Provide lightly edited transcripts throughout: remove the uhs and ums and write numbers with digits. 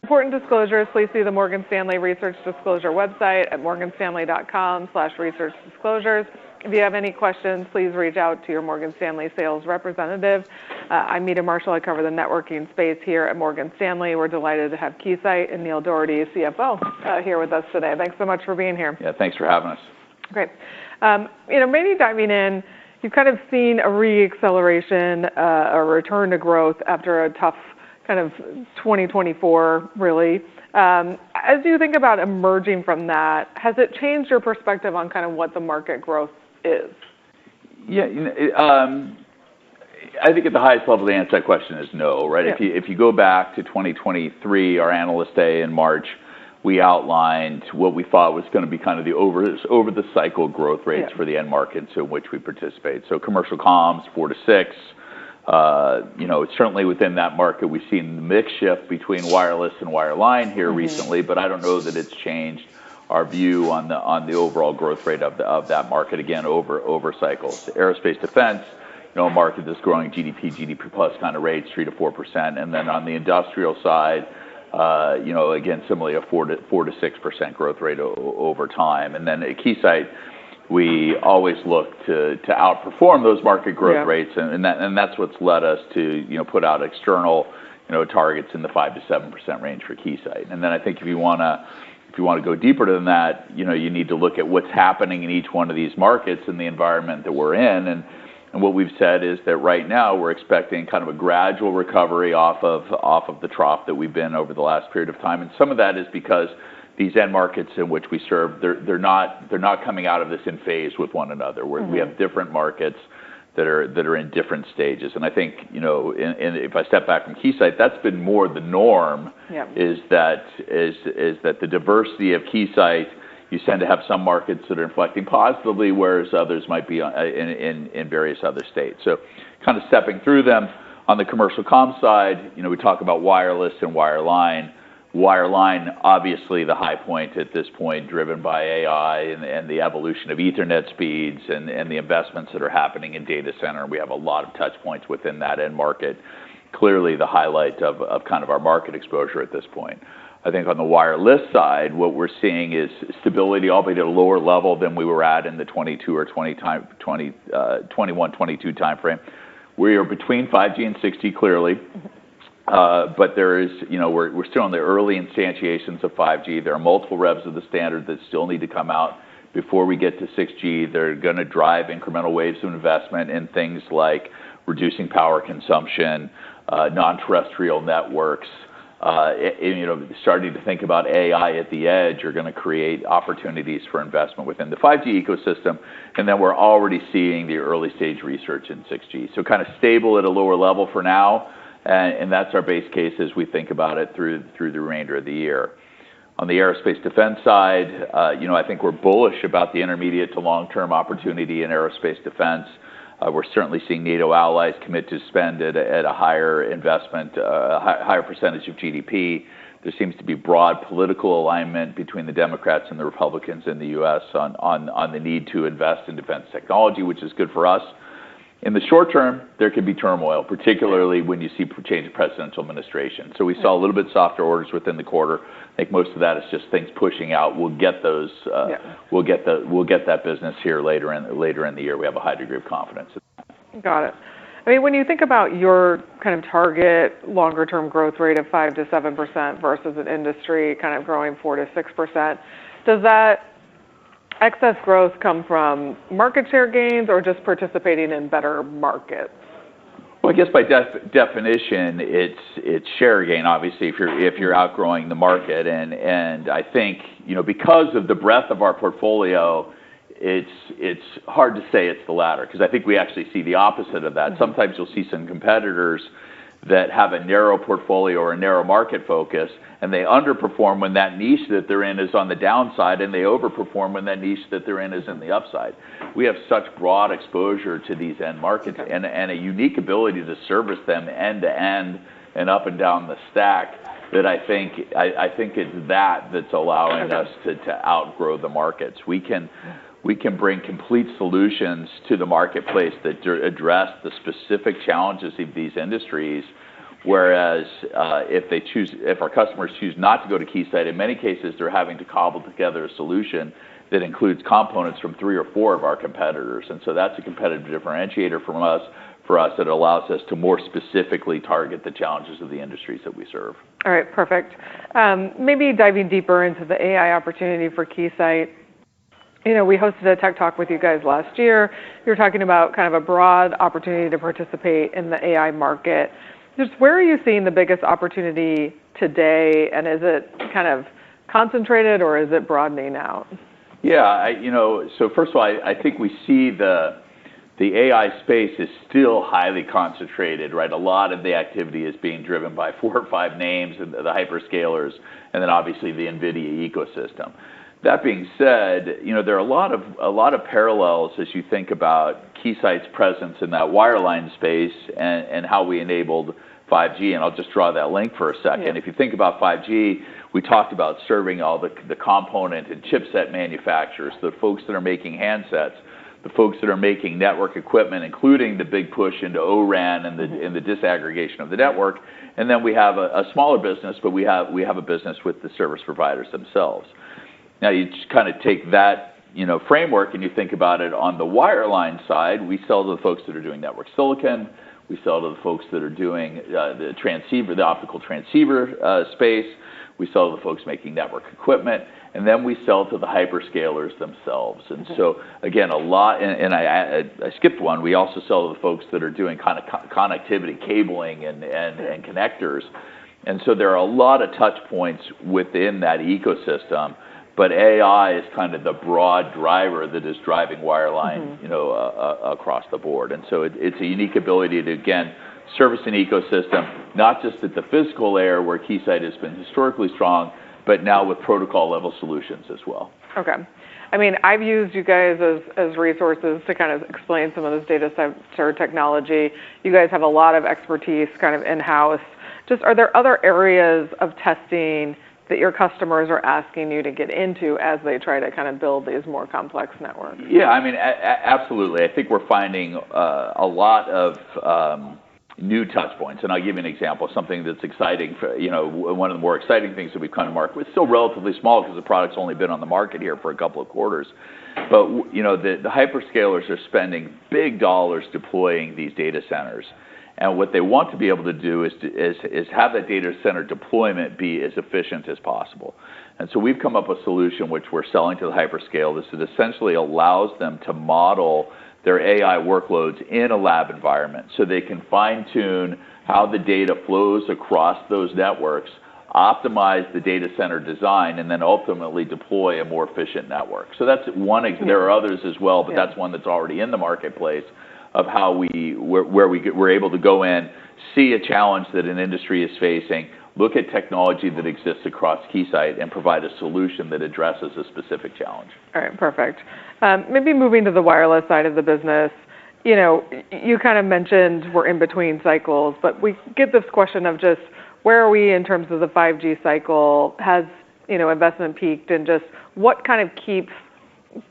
Important disclosures, please see the Morgan Stanley Research Disclosure website at morganstanley.com/researchdisclosures. If you have any questions, please reach out to your Morgan Stanley sales representative. I'm Meta Marshall. I cover the networking space here at Morgan Stanley. We're delighted to have Keysight and Neil Dougherty, CFO, here with us today. Thanks so much for being here. Yeah, thanks for having us. Great. Maybe diving in, you've kind of seen a re-acceleration, a return to growth after a tough kind of 2024, really. As you think about emerging from that, has it changed your perspective on kind of what the market growth is? Yeah, I think at the highest level, the answer to that question is no, right? Yeah. If you go back to 2023, our Analyst Day in March, we outlined what we thought was going to be kind of the over the cycle growth rates for the end markets in which we participate. So commercial comms, 4 to 6. Certainly within that market, we've seen the mix shift between wireless and wireline here recently, but I don't know that it's changed our view on the overall growth rate of that market, again, over cycles. Aerospace defense, a market that's growing GDP plus kind of rates, 3 to 4%. And then on the industrial side, again, similarly a 4 to 6% growth rate over time. And then at Keysight, we always look to outperform those market growth rates, and that's what's led us to put out external targets in the 5 to 7% range for Keysight. And then I think if you want to go deeper than that, you need to look at what's happening in each one of these markets and the environment that we're in. And what we've said is that right now we're expecting kind of a gradual recovery off of the trough that we've been over the last period of time, and some of that is because these end markets in which we serve, they're not coming out of this in phase with one another. We have different markets that are in different stages, and I think and if I step back from Keysight, that's been more the norm. Yeah. Is that the diversity of Keysight? You tend to have some markets that are inflecting positively, whereas others might be in various other states. So, kind of stepping through them on the commercial comm side, we talk about wireless and wireline. Wireline, obviously the high point at this point, driven by AI and the evolution of Ethernet speeds and the investments that are happening in data center. We have a lot of touch points within that end market. Clearly the highlight of kind of our market exposure at this point. I think on the wireless side, what we're seeing is stability, albeit at a lower level than we were at in the 22 or 21, 22 timeframe. We are between 5G and 6G clearly. But there is, we're still in the early instantiations of 5G. There are multiple revs of the standard that still need to come out before we get to 6G. They're going to drive incremental waves of investment in things like reducing power consumption, non-terrestrial networks, starting to think about AI at the edge are going to create opportunities for investment within the 5G ecosystem. And then we're already seeing the early stage research in 6G. So kind of stable at a lower level for now. And that's our base case as we think about it through the remainder of the year. On the aerospace defense side, I think we're bullish about the intermediate to long-term opportunity in aerospace defense. We're certainly seeing NATO allies commit to spend at a higher investment, a higher percentage of GDP. There seems to be broad political alignment between the Democrats and the Republicans in the U.S. on the need to invest in defense technology, which is good for us. In the short term, there could be turmoil, particularly when you see change of presidential administration. So we saw a little bit softer orders within the quarter. I think most of that is just things pushing out. We'll get those. We'll get that business here later in the year. We have a high degree of confidence. Got it. I mean, when you think about your kind of target longer term growth rate of 5 to 7% versus an industry kind of growing 4 to 6%, does that excess growth come from market share gains or just participating in better markets? Well, I guess by definition, it's share gain, obviously, if you're outgrowing the market. And I think, because of the breadth of our portfolio, it's hard to say it's the latter, because I think we actually see the opposite of that. Sometimes you'll see some competitors that have a narrow portfolio or a narrow market focus, and they underperform when that niche that they're in is on the downside, and they overperform when that niche that they're in is in the upside. We have such broad exposure to these end markets and a unique ability to service them end to end and up and down the stack that I think it's that's allowing us to outgrow the markets. We can bring complete solutions to the marketplace that address the specific challenges of these industries Whereas if our customers choose not to go to Keysight, in many cases they're having to cobble together a solution that includes components from 3 or 4 of our competitors, and so that's a competitive differentiator for us that allows us to more specifically target the challenges of the industries that we serve. All right, perfect. Maybe diving deeper into the AI opportunity for Keysight. You know, we hosted a tech talk with you guys last year. You were talking about kind of a broad opportunity to participate in the AI market. Just where are you seeing the biggest opportunity today, and is it kind of concentrated or is it broadening out? Yeah, so first of all, I think we see the AI space is still highly concentrated, right? A lot of the activity is being driven by 4 or 5 names, the hyperscalers, and then obviously the NVIDIA ecosystem. That being said, there are a lot of parallels as you think about Keysight's presence in that wireline space and how we enabled 5G, and I'll just draw that link for a second. Yeah. If you think about 5G, we talked about serving all the component and chipset manufacturers, the folks that are making handsets, the folks that are making network equipment, including the big push into O-RAN and the disaggregation of the network. And then we have a smaller business, but we have a business with the service providers themselves. Now you just kind of take that framework and you think about it on the wireline side. We sell to the folks that are doing network silicon. We sell to the folks that are doing the optical transceiver space. We sell to the folks making network equipment, and then we sell to the hyperscalers themselves. And so again, a lot, and I skipped one. We also sell to the folks that are doing kind of connectivity, cabling, and connectors. And so there are a lot of touch points within that ecosystem. But AI is kind of the broad driver that is driving wireline, across the board. And so it's a unique ability to, again, service an ecosystem, not just at the physical layer where Keysight has been historically strong, but now with protocol level solutions as well. Okay. I mean, I've used you guys as resources to kind of explain some of this data center technology. You guys have a lot of expertise kind of in-house. Just are there other areas of testing that your customers are asking you to get into as they try to kind of build these more complex networks? Yeah, I mean, absolutely. I think we're finding a lot of new touch points. And I'll give you an example, something that's exciting. One of the more exciting things that we've come to market with, still relatively small because the product's only been on the market here for a couple of quarters. But the hyperscalers are spending big dollars deploying these data centers. And what they want to be able to do is have that data center deployment be as efficient as possible. And so we've come up with a solution which we're selling to the hyperscale. This essentially allows them to model their AI workloads in a lab environment so they can fine-tune how the data flows across those networks, optimize the data center design, and then ultimately deploy a more efficient network. So that's one. There are others as well, but that's one that's already in the marketplace of how we're able to go in, see a challenge that an industry is facing, look at technology that exists across Keysight, and provide a solution that addresses a specific challenge. All right, perfect. Maybe moving to the wireless side of the business, you kind of mentioned we're in between cycles, but we get this question of just where are we in terms of the 5G cycle? Has investment peaked, and just what kind of keeps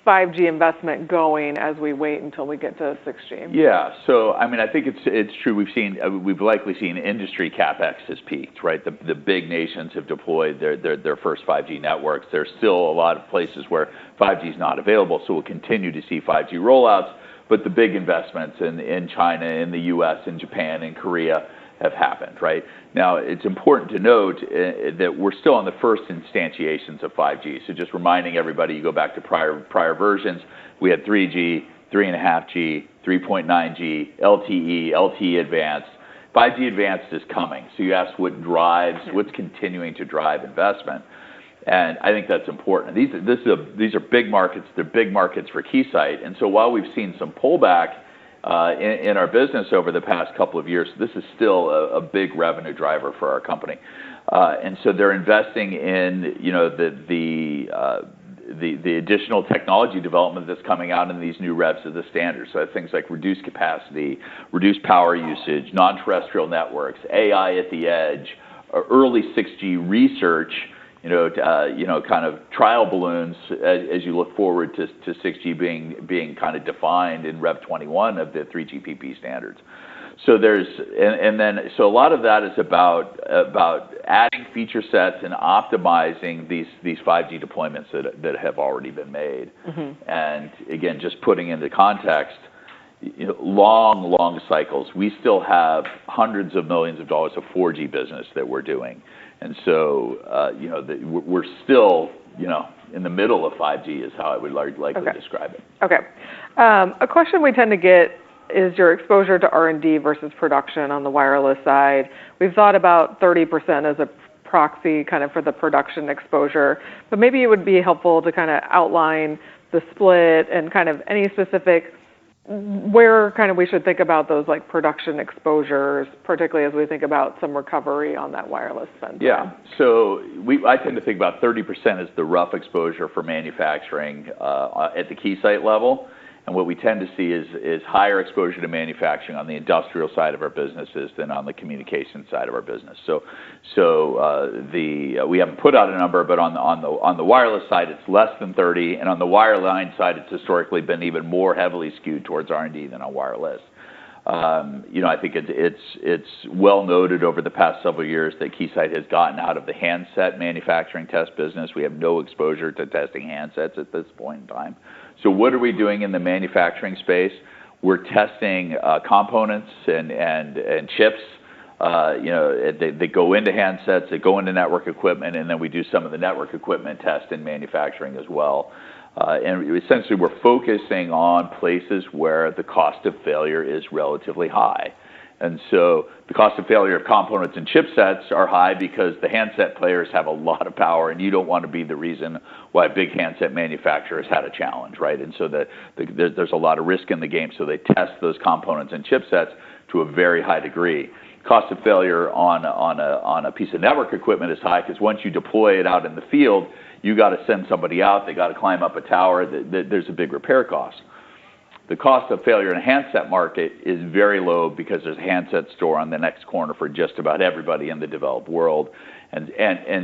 5G investment going as we wait until we get to 6G? Yeah, so I mean, I think it's true. We've likely seen industry capex has peaked, right? The big nations have deployed their first 5G networks. There's still a lot of places where 5G is not available, so we'll continue to see 5G rollouts. But the big investments in China, in the U.S., in Japan, in Korea have happened, right? Now, it's important to note that we're still on the first instantiations of 5G. So just reminding everybody, you go back to prior versions, we had 3G, 3.5G, 3.9G, LTE, LTE Advanced. 5G Advanced is coming. So you asked what's continuing to drive investment. And I think that's important. These are big markets. They're big markets for Keysight. And so while we've seen some pullback in our business over the past couple of years, this is still a big revenue driver for our company. And so they're investing in the additional technology development that's coming out in these new revs of the standard. So things like reduced capacity, reduced power usage, non-terrestrial networks, AI at the edge, early 6G research, kind of trial balloons as you look forward to 6G being kind of defined in Rev 21 of the 3GPP standards. So a lot of that is about adding feature sets and optimizing these 5G deployments that have already been made. And again, just putting into context, long cycles. We still have hundreds of millions of dollars of 4G business that we're doing, and so we're still in the middle of 5G is how I would likely describe it. Okay. A question we tend to get is your exposure to R&D versus production on the wireless side. We've thought about 30% as a proxy kind of for the production exposure, but maybe it would be helpful to kind of outline the split and kind of any specific where kind of we should think about those like production exposures, particularly as we think about some recovery on that wireless spend. Yeah. So I tend to think about 30% as the rough exposure for manufacturing at the Keysight level. And what we tend to see is higher exposure to manufacturing on the industrial side of our businesses than on the communication side of our business. We haven't put out a number, but on the wireless side, it's less than 30, and on the wireline side, it's historically been even more heavily skewed towards R&D than on wireless. I think it's well noted over the past several years that Keysight has gotten out of the handset manufacturing test business. We have no exposure to testing handsets at this point in time. So what are we doing in the manufacturing space? We're testing components and chips. They go into handsets, they go into network equipment, and then we do some of the network equipment test in manufacturing as well. And essentially, we're focusing on places where the cost of failure is relatively high. And so the cost of failure of components and chipsets are high because the handset players have a lot of power, and you don't want to be the reason why big handset manufacturers had a challenge, right? And so there's a lot of risk in the game, so they test those components and chipsets to a very high degree. Cost of failure on a piece of network equipment is high because once you deploy it out in the field, you got to send somebody out, they got to climb up a tower, there's a big repair cost. The cost of failure in a handset market is very low because there's a handset store on the next corner for just about everybody in the developed world. And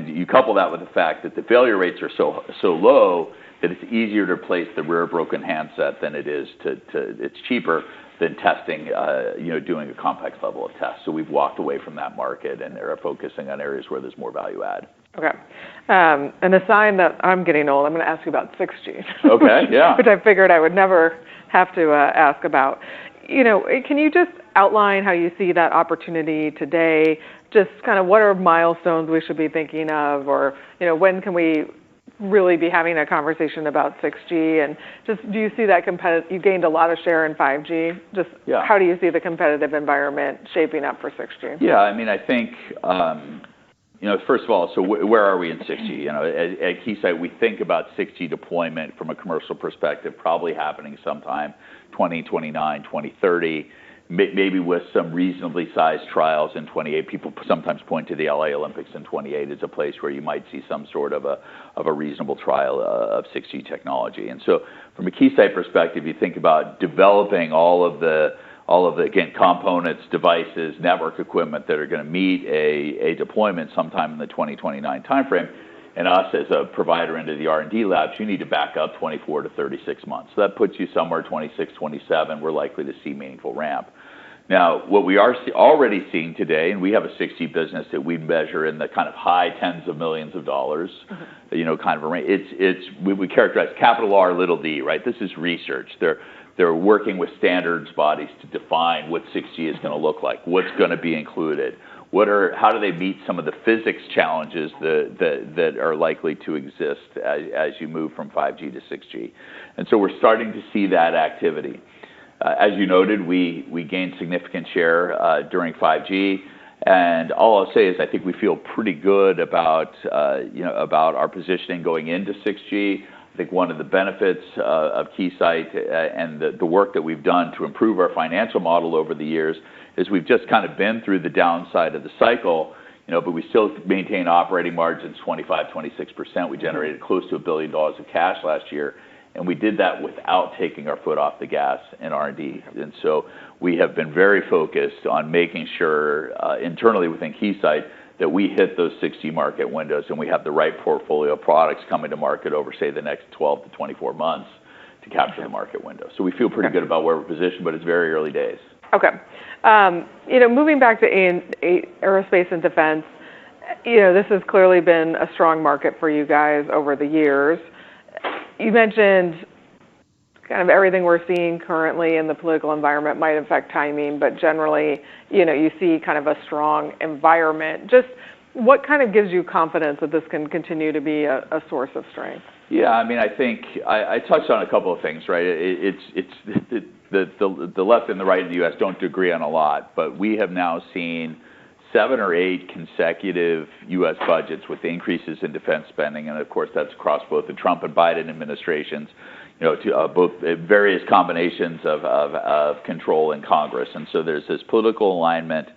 you couple that with the fact that the failure rates are so low that it's easier to replace the rare broken handset than it is it's cheaper than testing, doing a complex level of test. So we've walked away from that market and are focusing on areas where there's more value add. Okay. And a sign that I'm getting old, I'm going to ask you about 6G. Okay, yeah. Which I figured I would never have to ask about. Can you just outline how you see that opportunity today? Just kind of what are milestones we should be thinking of, or when can we really be having a conversation about 6G? And just do you see that you gained a lot of share in 5G? Just how do you see the competitive environment shaping up for 6G? Yeah, I mean, I think, first of all, so where are we in 6G? At Keysight, we think about 6G deployment from a commercial perspective probably happening sometime 2029, 2030, maybe with some reasonably sized trials in 28. People sometimes point to the LA Olympics in 28 as a place where you might see some sort of a reasonable trial of 6G technology. And so from a Keysight perspective, you think about developing all of the again, components, devices, network equipment that are going to meet a deployment sometime in the 2029 timeframe. And us as a provider into the R&D labs, you need to back up 24 to 36 months. So that puts you somewhere 26, 27. We're likely to see meaningful ramp. Now, what we are already seeing today, and we have a 6G business that we measure in the kind of high tens of millions of dollars, kind of a range. We characterize capital R, little d, right? This is research. They're working with standards bodies to define what 6G is going to look like, what's going to be included, how do they meet some of the physics challenges that are likely to exist as you move from 5G to 6G. And so we're starting to see that activity. As you noted, we gained significant share during 5G. And all I'll say is I think we feel pretty good about our positioning going into 6G. I think one of the benefits of Keysight and the work that we've done to improve our financial model over the years is we've just kind of been through the downside of the cycle, but we still maintain operating margins 25, 26%. We generated close to $1 billion of cash last year, and we did that without taking our foot off the gas in R&D. And so we have been very focused on making sure internally within Keysight that we hit those 6G market windows and we have the right portfolio of products coming to market over, say, the next 12 to 24 months to capture the market window. So we feel pretty good about where we're positioned, but it's very early days. Okay. Moving back to aerospace and defense, this has clearly been a strong market for you guys over the years. You mentioned kind of everything we're seeing currently in the political environment might affect timing, but generally, you see kind of a strong environment. Just what kind of gives you confidence that this can continue to be a source of strength? Yeah, I mean, I think I touched on a couple of things, right? The left and the right in the U.S. don't agree on a lot, but we have now seen 7 or 8 consecutive U.S. budgets with increases in defense spending, and of course that's across both the Trump and Biden administrations, to both various combinations of control in Congress, and so there's this political alignment,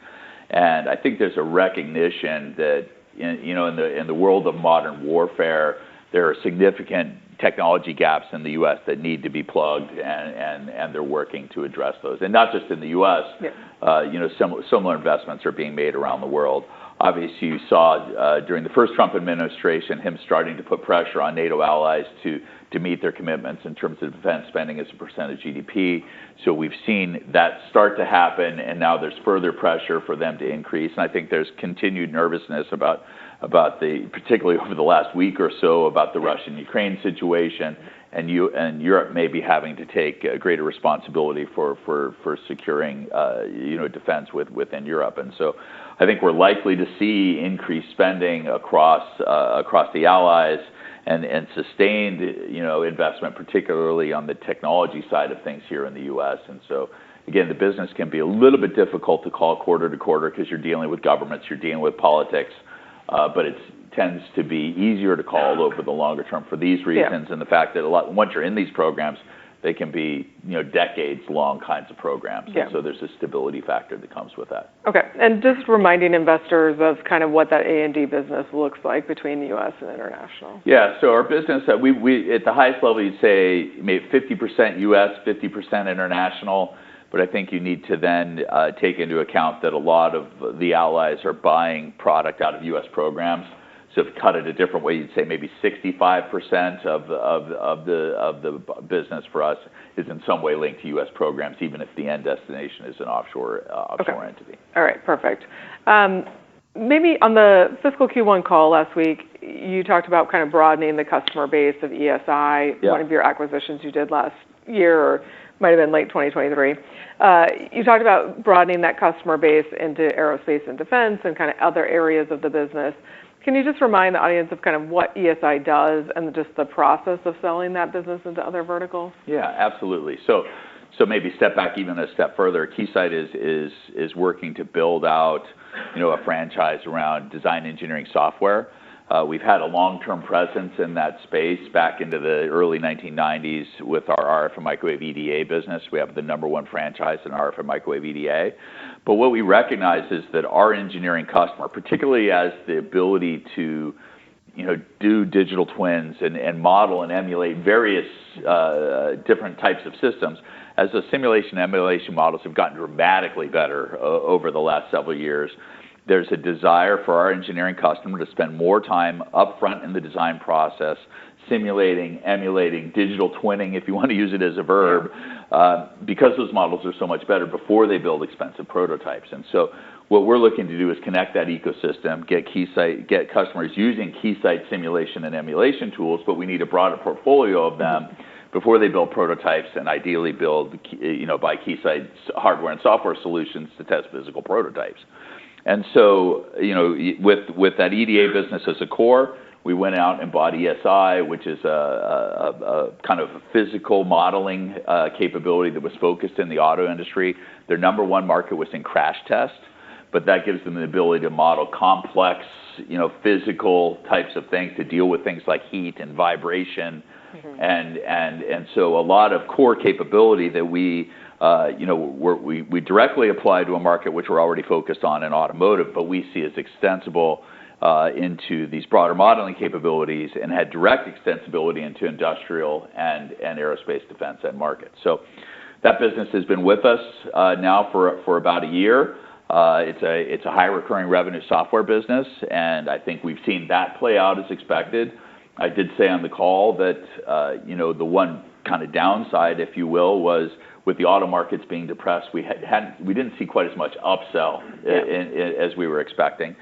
and I think there's a recognition that in the world of modern warfare, there are significant technology gaps in the U.S. that need to be plugged, and they're working to address those. And not just in the U.S., similar investments are being made around the world. Obviously, you saw during the first Trump administration him starting to put pressure on NATO allies to meet their commitments in terms of defense spending as a percent of GDP. So we've seen that start to happen, and now there's further pressure for them to increase. And I think there's continued nervousness about particularly over the last week or so, about the Russian-Ukraine situation, and Europe may be having to take a greater responsibility for securing defense within Europe. And so I think we're likely to see increased spending across the allies and sustained investment, particularly on the technology side of things here in the U.S. And so again, the business can be a little bit difficult to call quarter to quarter because you're dealing with governments, you're dealing with politics. But it tends to be easier to call over the longer term for these reasons, and the fact that once you're in these programs, they can be decades-long kinds of programs. Yeah. And so there's a stability factor that comes with that. Okay, and just reminding investors of kind of what that A&D business looks like between the U.S. and international. Yeah, so our business, we at the highest level, you'd say maybe 50% U.S., 50% international. But I think you need to then take into account that a lot of the allies are buying product out of U.S. programs. So if you cut it a different way, you'd say maybe 65% of the business for us is in some way linked to U.S. programs, even if the end destination is an offshore entity. All right, perfect. Maybe on the fiscal Q1 call last week, you talked about kind of broadening the customer base of ESI, one of your acquisitions you did last year, or might have been late 2023. You talked about broadening that customer base into aerospace and defense and kind of other areas of the business. Can you just remind the audience of kind of what ESI does and just the process of selling that business into other verticals? Yeah, absolutely. So maybe step back even a step further. Keysight is working to build out a franchise around design engineering software. We've had a long-term presence in that space back into the early 1990s with our RF and microwave EDA business. We have the #1 franchise in RF and microwave EDA. But what we recognize is that our engineering customer, particularly as the ability to do digital twins and model and emulate various different types of systems, as the simulation emulation models have gotten dramatically better over the last several years, there's a desire for our engineering customer to spend more time upfront in the design process, simulating, emulating, digital twinning, if you want to use it as a verb, because those models are so much better before they build expensive prototypes. And so what we're looking to do is connect that ecosystem, get customers using Keysight simulation and emulation tools, but we need a broader portfolio of them before they build prototypes, and ideally build by Keysight's hardware and software solutions to test physical prototypes. And so, with that EDA business as a core, we went out and bought ESI, which is a kind of a physical modeling capability that was focused in the auto industry. Their #1 market was in crash test, but that gives them the ability to model complex, physical types of things to deal with things like heat and vibration, and so a lot of core capability that we directly apply to a market which we're already focused on in automotive, but we see as extensible into these broader modeling capabilities and had direct extensibility into industrial and aerospace defense end markets. So that business has been with us now for about a year. It's a high recurring revenue software business, and I think we've seen that play out as expected. I did say on the call that the one kind of downside, if you will, was with the auto markets being depressed, we didn't see quite as much upsell as we were expecting.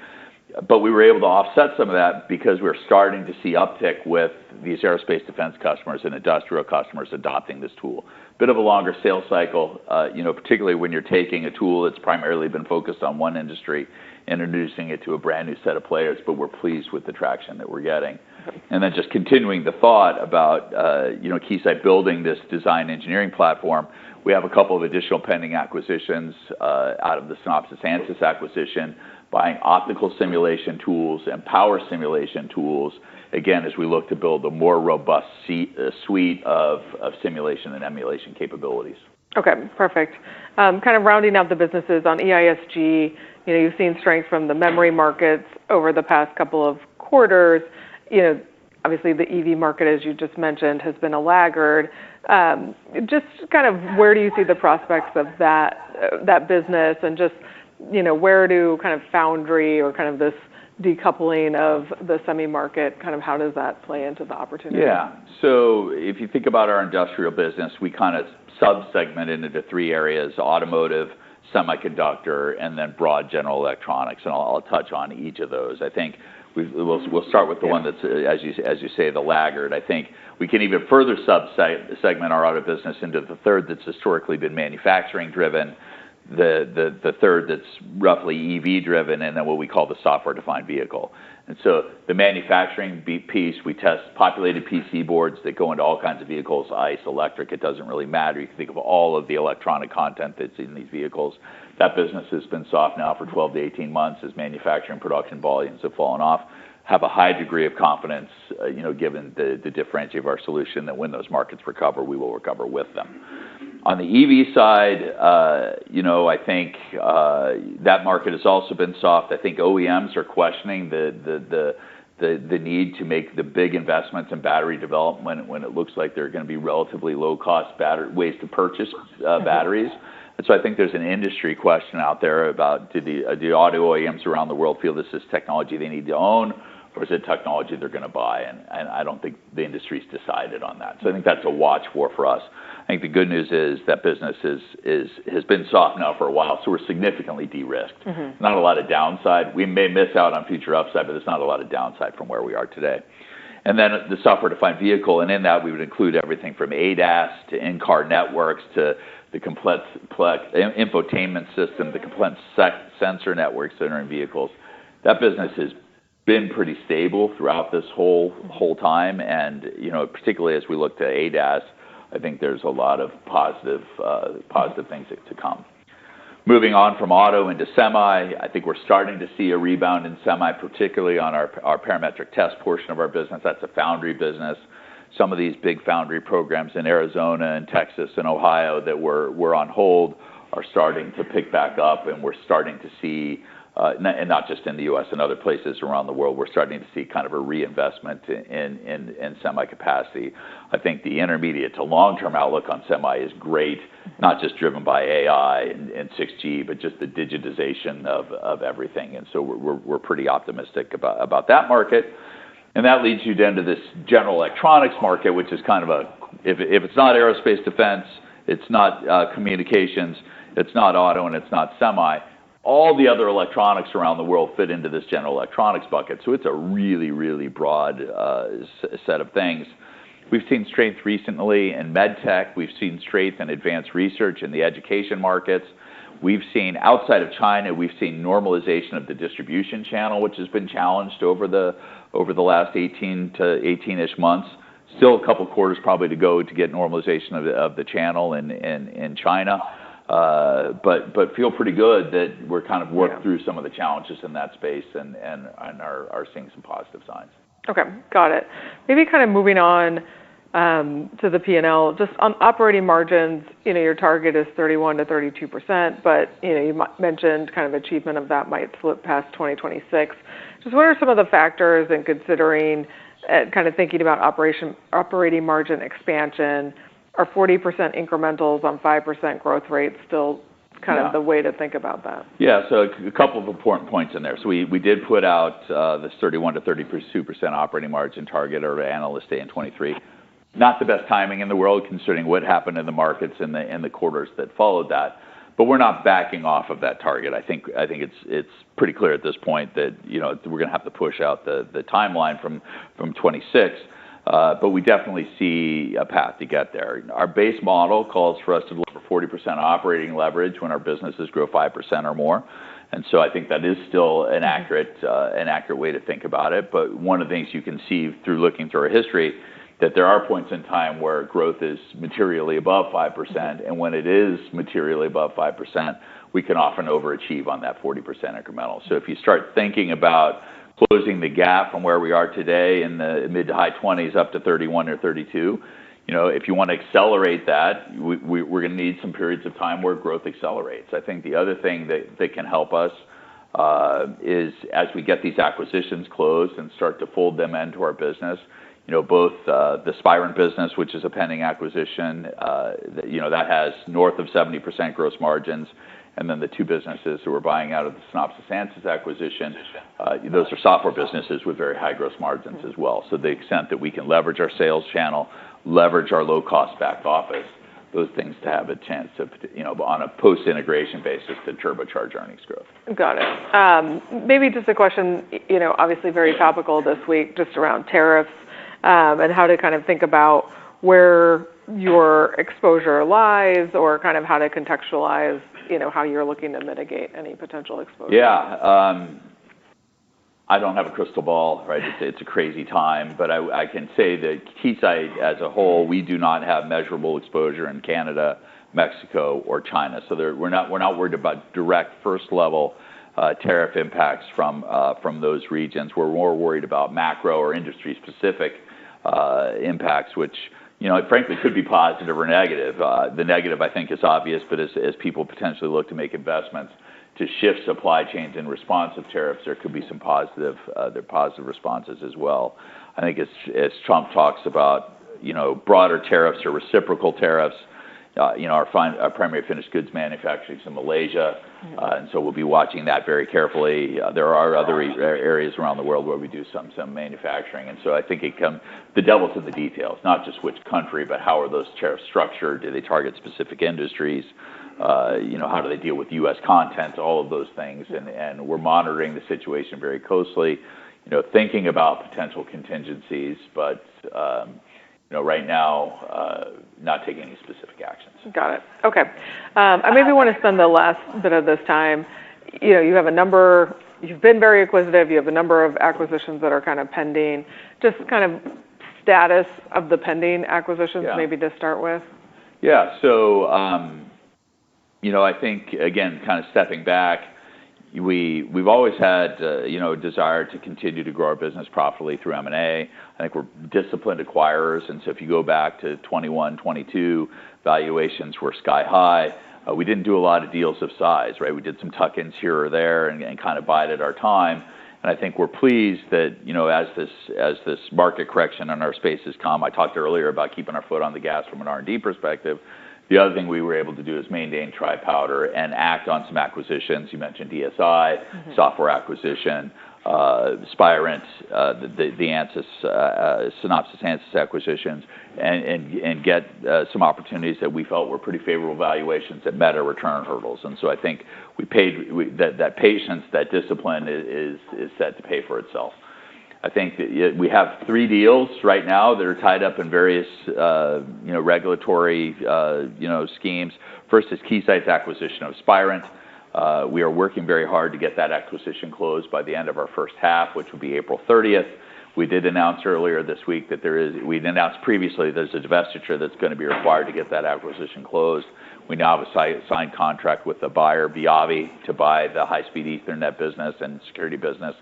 But we were able to offset some of that because we were starting to see uptick with these aerospace defense customers and industrial customers adopting this tool. Bit of a longer sales cycle, particularly when you're taking a tool that's primarily been focused on one industry and introducing it to a brand new set of players, but we're pleased with the traction that we're getting. And then just continuing the thought about, Keysight building this design engineering platform, we have a couple of additional pending acquisitions out of the Synopsys Ansys acquisition, buying optical simulation tools and power simulation tools, again, as we look to build a more robust suite of simulation and emulation capabilities. Okay, perfect. Kind of rounding out the businesses on EISG, you've seen strength from the memory markets over the past couple of quarters. Obviously the EV market, as you just mentioned, has been a laggard. Just kind of where do you see the prospects of that business, and just where do kind of foundry or kind of this decoupling of the semi market, kind of how does that play into the opportunity? Yeah. So if you think about our industrial business, we kind of sub-segment into three areas: automotive, semiconductor, and then broad general electronics. And I'll touch on each of those. I think we'll start with the one that's, as you say, the laggard. I think we can even further sub-segment our auto business into the third that's historically been manufacturing driven, the third that's roughly EV driven, and then what we call the software-defined vehicle. And so the manufacturing piece, we test populated PC boards that go into all kinds of vehicles, ICE, electric, it doesn't really matter. You can think of all of the electronic content that's in these vehicles. That business has been soft now for 12 to 18 months as manufacturing production volumes have fallen off. Have a high degree of confidence, given the differentiation of our solution, that when those markets recover, we will recover with them. On the EV side, I think that market has also been soft. I think OEMs are questioning the need to make the big investments in battery development when it looks like there are going to be relatively low-cost ways to purchase batteries. And so I think there's an industry question out there about do the auto OEMs around the world feel this is technology they need to own, or is it technology they're going to buy? And I don't think the industry's decided on that. So I think that's a watch for us. I think the good news is that business has been soft now for a while, so we're significantly de-risked. Mm-hmm. Not a lot of downside. We may miss out on future upside, but there's not a lot of downside from where we are today. And then the software-defined vehicle, and in that we would include everything from ADAS to in-car networks to the complex infotainment system, the complex sensor networks that are in vehicles. That business has been pretty stable throughout this whole time, and particularly as we look to ADAS, I think there's a lot of positive things to come. Moving on from auto into semi, I think we're starting to see a rebound in semi, particularly on our parametric test portion of our business. That's a foundry business. Some of these big foundry programs in Arizona and Texas and Ohio that were on hold are starting to pick back up, and we're starting to see, and not just in the U.S. and other places around the world, we're starting to see kind of a reinvestment in semi capacity. I think the intermediate to long-term outlook on semi is great, not just driven by AI and 6G, but just the digitization of everything. And so we're pretty optimistic about that market. And that leads you then to this general electronics market, which is kind of if it's not aerospace defense, it's not communications, it's not auto, and it's not semi. All the other electronics around the world fit into this general electronics bucket. So it's a really, really broad set of things. We've seen strength recently in med tech. We've seen strength in advanced research in the education markets. We've seen, outside of China, we've seen normalization of the distribution channel, which has been challenged over the last 18 to 18-ish months. Still a couple quarters probably to go to get normalization of the channel in China. But feel pretty good that we're kind of worked through some of the challenges in that space and are seeing some positive signs. Okay, got it. Maybe kind of moving on to the P&L, just on operating margins, your target is 31 to 32%, but you mentioned kind of achievement of that might slip past 2026. Just what are some of the factors in considering, kind of thinking about operating margin expansion? Are 40% incrementals on 5% growth rates still kind of the way to think about that? Yeah, so a couple of important points in there. So we did put out this 31 to 32% operating margin target at our Analyst Day in 23. Not the best timing in the world, considering what happened in the markets in the quarters that followed that. But we're not backing off of that target. I think it's pretty clear at this point that we're going to have to push out the timeline from 26. But we definitely see a path to get there. Our base model calls for us to deliver 40% operating leverage when our businesses grow 5% or more. And so I think that is still an accurate way to think about it. But one of the things you can see through looking through our history, that there are points in time where growth is materially above 5%, and when it is materially above 5%, we can often overachieve on that 40% incremental. So if you start thinking about closing the gap from where we are today in the mid to high 20s up to 31 or 32, if you want to accelerate that, we're going to need some periods of time where growth accelerates. I think the other thing that can help us is as we get these acquisitions closed and start to fold them into our business, both the Spirent business, which is a pending acquisition, that has north of 70% gross margins, and then the two businesses that we're buying out of the Synopsys Ansys acquisition, those are software businesses with very high gross margins as well. So the extent that we can leverage our sales channel, leverage our low-cost back office, those things to have a chance to, on a post-integration basis, to turbocharge earnings growth. Got it. Maybe just a question, obviously very topical this week, just around tariffs and how to kind of think about where your exposure lies or kind of how to contextualize, how you're looking to mitigate any potential exposure. Yeah. I don't have a crystal ball, right? It's a crazy time, but I can say that Keysight as a whole, we do not have measurable exposure in Canada, Mexico, or China. So we're not worried about direct first-level tariff impacts from those regions. We're more worried about macro or industry-specific impacts, which frankly could be positive or negative. The negative, I think, is obvious, but as people potentially look to make investments to shift supply chains in response of tariffs, there could be some positive responses as well. I think as Trump talks about broader tariffs or reciprocal tariffs, our primary finished goods manufacturing is in Malaysia, and so we'll be watching that very carefully. There are other areas around the world where we do some manufacturing, and so I think the devil's in the details, not just which country, but how are those tariffs structured? Do they target specific industries? How do they deal with U.S. content? All of those things, and we're monitoring the situation very closely, thinking about potential contingencies, but right now, not taking any specific actions. Got it. Okay. I maybe want to spend the last bit of this time. You've been very acquisitive. You have a number of acquisitions that are kind of pending. Just kind of status of the pending acquisitions, maybe to start with. Yeah. So, I think, again, kind of stepping back, we've always had a desire to continue to grow our business profitably through M&A. I think we're disciplined acquirers, and so if you go back to 21, 22, valuations were sky high. We didn't do a lot of deals of size, right? We did some tuck-ins here or there and kind of bided our time. And I think we're pleased that as this market correction in our space has come, I talked earlier about keeping our foot on the gas from an R&D perspective. The other thing we were able to do is maintain dry powder and act on some acquisitions. You mentioned DSI, software acquisition, Spirent, the Synopsys Ansys acquisitions, and get some opportunities that we felt were pretty favorable valuations that met our return hurdles. And so I think that patience, that discipline is set to pay for itself. I think that we have 3 deals right now that are tied up in various regulatory schemes. First is Keysight's acquisition of Spirent. We are working very hard to get that acquisition closed by the end of our first half, which will be April 30th. We did announce earlier this week that we'd announced previously there's a divestiture that's going to be required to get that acquisition closed. We now have a signed contract with the buyer, Viavi, to buy the high-speed Ethernet business and security business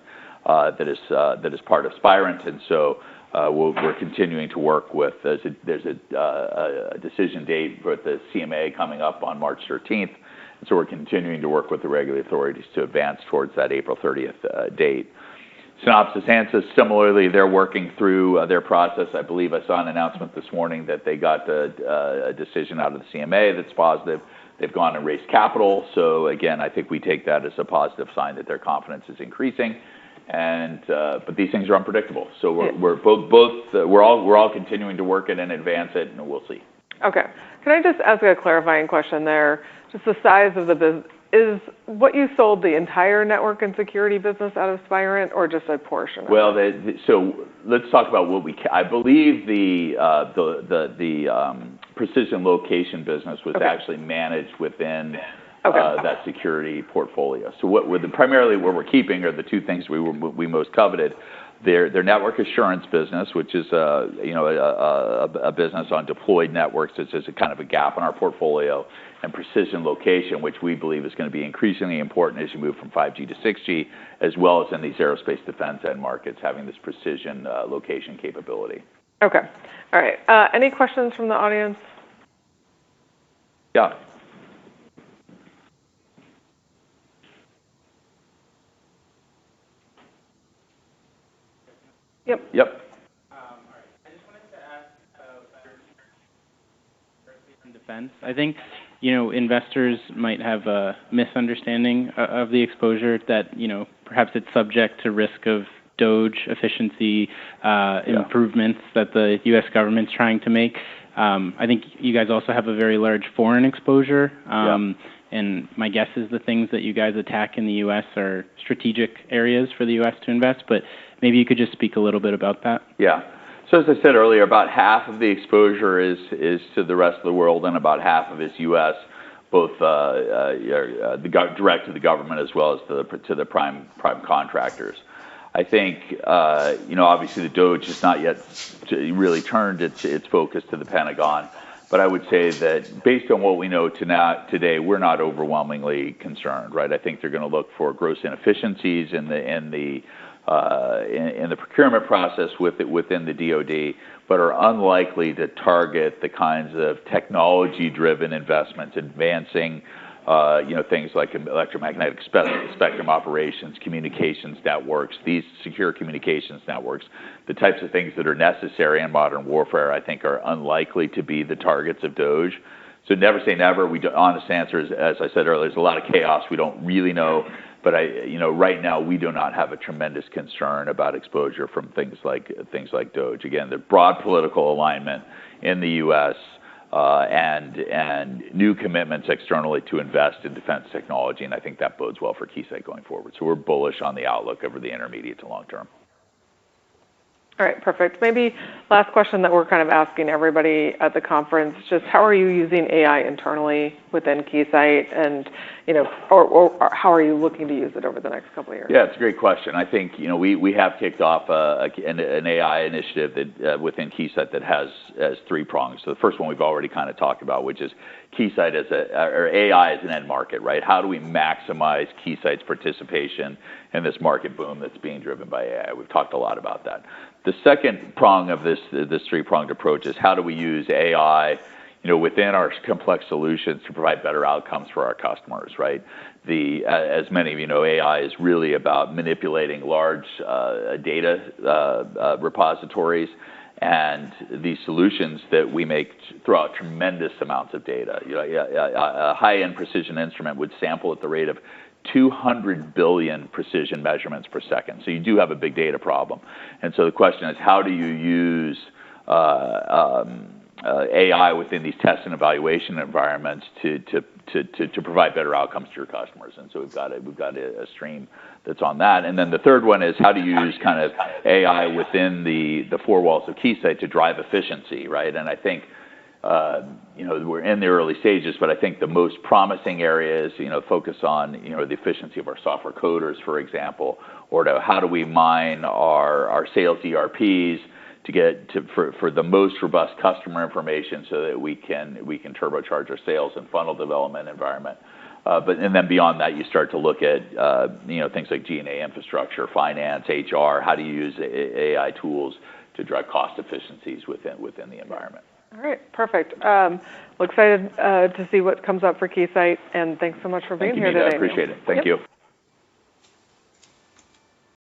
that is part of Spirent, and so we're continuing to work with. There's a decision date for the CMA coming up on March 13th, and so we're continuing to work with the regulatory authorities to advance towards that April 30th date. Synopsys Ansys, similarly, they're working through their process. I believe I saw an announcement this morning that they got a decision out of the CMA that's positive. They've gone and raised capital, so again, I think we take that as a positive sign that their confidence is increasing. But these things are unpredictable. So we're all continuing to work it and advance it, and we'll see. Okay. Can I just ask a clarifying question there? Just the size of the business. Is what you sold the entire network and security business out of Spirent, or just a portion of it? So let's talk about I believe the precision location business was actually managed within that security portfolio. So primarily what we're keeping are the two things we most coveted. Their network assurance business, which is a business on deployed networks, which is a kind of a gap in our portfolio, and precision location, which we believe is going to be increasingly important as you move from 5G to 6G, as well as in these aerospace defense end markets, having this precision location capability. Okay. All right. Any questions from the audience? Yeah. Yep. Yep. All right. I just wanted to ask about defense. I think, investors might have a misunderstanding of the exposure that, perhaps it's subject to risk of DOGE efficiency improvements that the U.S. government's trying to make. I think you guys also have a very large foreign exposure. And my guess is the things that you guys attack in the U.S. are strategic areas for the U.S. to invest, but maybe you could just speak a little bit about that. Yeah. So as I said earlier, about half of the exposure is to the rest of the world, and about half of it is U.S., both direct to the government as well as to the prime contractors. I think, obviously the DOGE has not yet really turned its focus to the Pentagon. But I would say that based on what we know today, we're not overwhelmingly concerned, right? I think they're going to look for gross inefficiencies in the procurement process within the DoD, but are unlikely to target the kinds of technology-driven investments, advancing things like electromagnetic spectrum operations, communications networks, these secure communications networks, the types of things that are necessary in modern warfare, I think are unlikely to be the targets of DOGE. So never say never. Honest answer is, as I said earlier, there's a lot of chaos. We don't really know. But right now we do not have a tremendous concern about exposure from things like DOGE. Again, the broad political alignment in the U.S. And new commitments externally to invest in defense technology, and I think that bodes well for Keysight going forward. So we're bullish on the outlook over the intermediate to long term. All right, perfect. Maybe last question that we're kind of asking everybody at the conference, just how are you using AI internally within Keysight, and or how are you looking to use it over the next couple of years? Yeah, it's a great question. I think we have kicked off an AI initiative that within Keysight that has three prongs. So the first one we've already kind of talked about, which is Keysight or AI as an end market, right? How do we maximize Keysight's participation in this market boom that's being driven by AI? We've talked a lot about that. The second prong of this three-pronged approach is how do we use AI, within our complex solutions to provide better outcomes for our customers, right? As many of you know, AI is really about manipulating large data repositories, and these solutions that we make throw out tremendous amounts of data. A high-end precision instrument would sample at the rate of 200 billion precision measurements per second. So you do have a big data problem. And so the question is, how do you use AI within these test and evaluation environments to provide better outcomes to your customers? And so we've got a stream that's on that. And then the third one is how to use kind of AI within the four walls of Keysight to drive efficiency, right? And I think we're in the early stages, but I think the most promising areas, focus on, the efficiency of our software coders, for example, or how do we mine our sales ERPs for the most robust customer information so that we can turbocharge our sales and funnel development environment. And then beyond that, you start to look at, things like G&A infrastructure, finance, HR. How do you use AI tools to drive cost efficiencies within the environment? All right, perfect. We're excited to see what comes up for Keysight, and thanks so much for being here today. I appreciate it. Thank you.